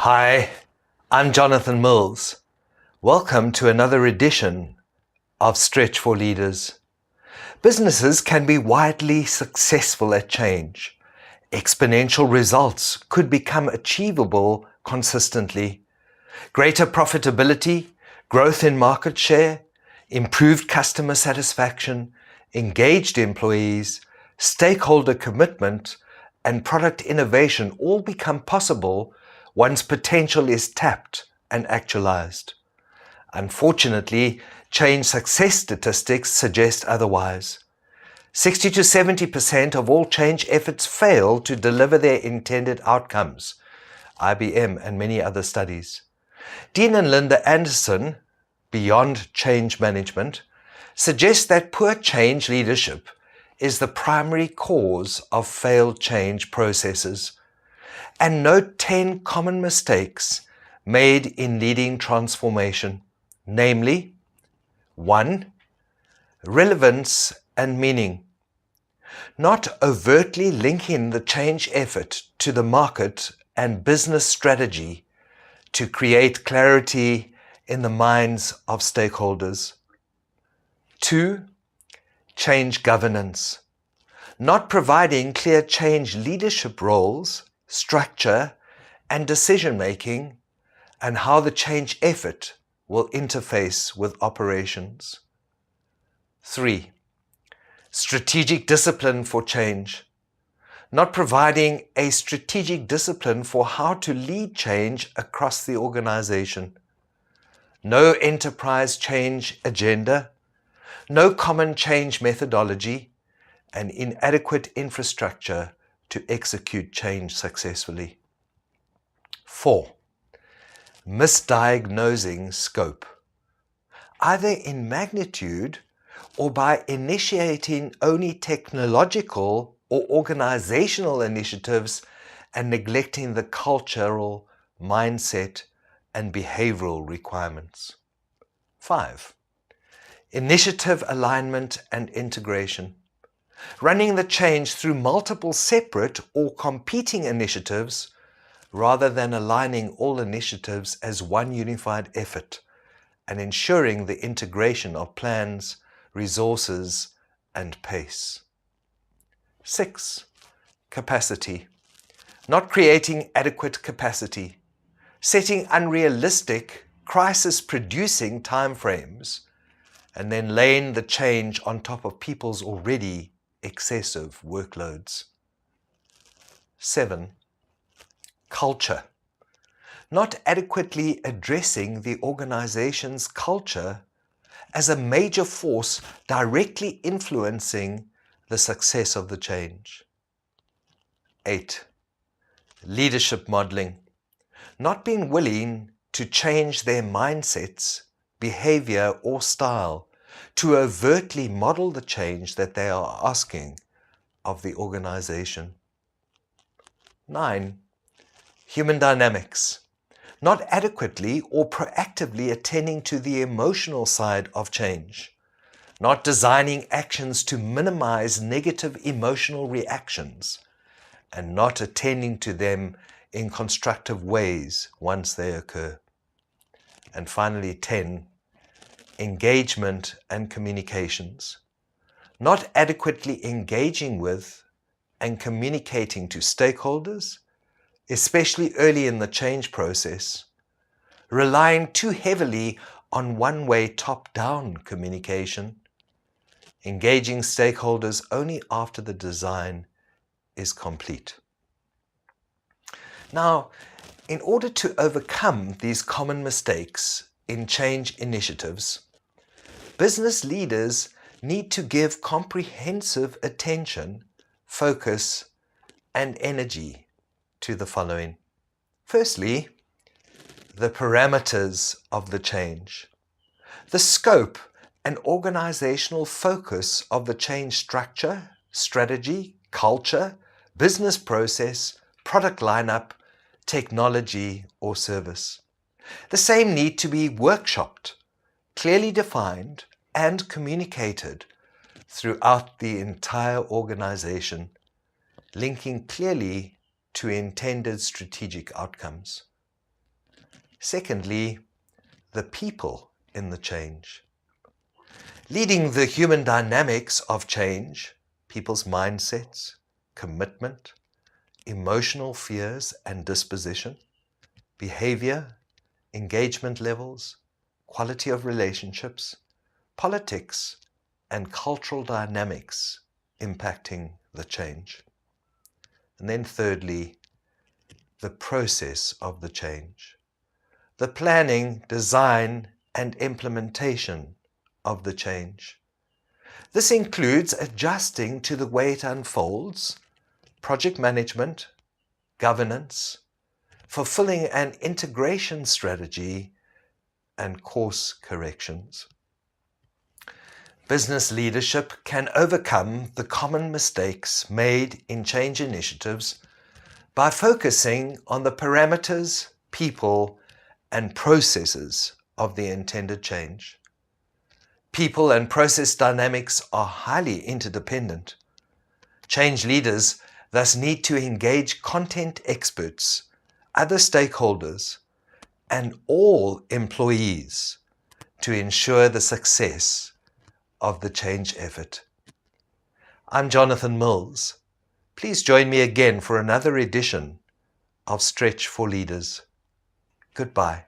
Hi, I'm Jonathan Mills. Welcome to another edition of Stretch for Leaders. Businesses can be widely successful at change. Exponential results could become achievable consistently. Greater profitability, growth in market share, improved customer satisfaction, engaged employees, stakeholder commitment, and product innovation all become possible once potential is tapped and actualized. Unfortunately, change success statistics suggest otherwise. 60 to 70% of all change efforts fail to deliver their intended outcomes. IBM and many other studies. Dean and Linda Anderson, Beyond Change Management, suggest that poor change leadership is the primary cause of failed change processes, and note 10 common mistakes made in leading transformation, namely 1. Relevance and meaning. Not overtly linking the change effort to the market and business strategy to create clarity in the minds of stakeholders. 2. Change governance. Not providing clear change leadership roles, structure, and decision-making, and how the change effort will interface with operations. 3. Strategic discipline for change. Not providing a strategic discipline for how to lead change across the organization. No enterprise change agenda, no common change methodology, and inadequate infrastructure to execute change successfully. 4. Misdiagnosing scope, either in magnitude or by initiating only technological or organizational initiatives and neglecting the cultural, mindset, and behavioral requirements. 5. Initiative alignment and integration. Running the change through multiple separate or competing initiatives rather than aligning all initiatives as one unified effort and ensuring the integration of plans, resources, and pace. 6. Capacity. Not creating adequate capacity, setting unrealistic, crisis-producing timeframes, and then laying the change on top of people's already excessive workloads. 7. Culture. Not adequately addressing the organization's culture as a major force directly influencing the success of the change. 8. Leadership modeling. Not being willing to change their mindsets, behavior, or style to overtly model the change that they are asking of the organization. 9. Human dynamics. Not adequately or proactively attending to the emotional side of change. Not designing actions to minimize negative emotional reactions, and not attending to them in constructive ways once they occur. And finally, 10. Engagement and communications. Not adequately engaging with and communicating to stakeholders, especially early in the change process, relying too heavily on one-way top-down communication, engaging stakeholders only after the design is complete. Now, in order to overcome these common mistakes in change initiatives, business leaders need to give comprehensive attention, focus, and energy to the following. Firstly, the parameters of the change, the scope and organizational focus of the change structure, strategy, culture, business process, product lineup, technology, or service. The same need to be workshopped, clearly defined, and communicated throughout the entire organization, linking clearly to intended strategic outcomes. Secondly, the people in the change. Leading the human dynamics of change, people's mindsets, commitment, emotional fears and disposition, behavior, engagement levels, quality of relationships, politics, and cultural dynamics impacting the change. And then thirdly, the process of the change, the planning, design, and implementation of the change. This includes adjusting to the way it unfolds, project management, governance, fulfilling an integration strategy, and course corrections. Business leadership can overcome the common mistakes made in change initiatives by focusing on the parameters, people, and processes of the intended change. People and process dynamics are highly interdependent. Change leaders thus need to engage content experts, other stakeholders, and all employees to ensure the success of the change effort. I'm Jonathan Mills. Please join me again for another edition of Stretch for Leaders. Goodbye.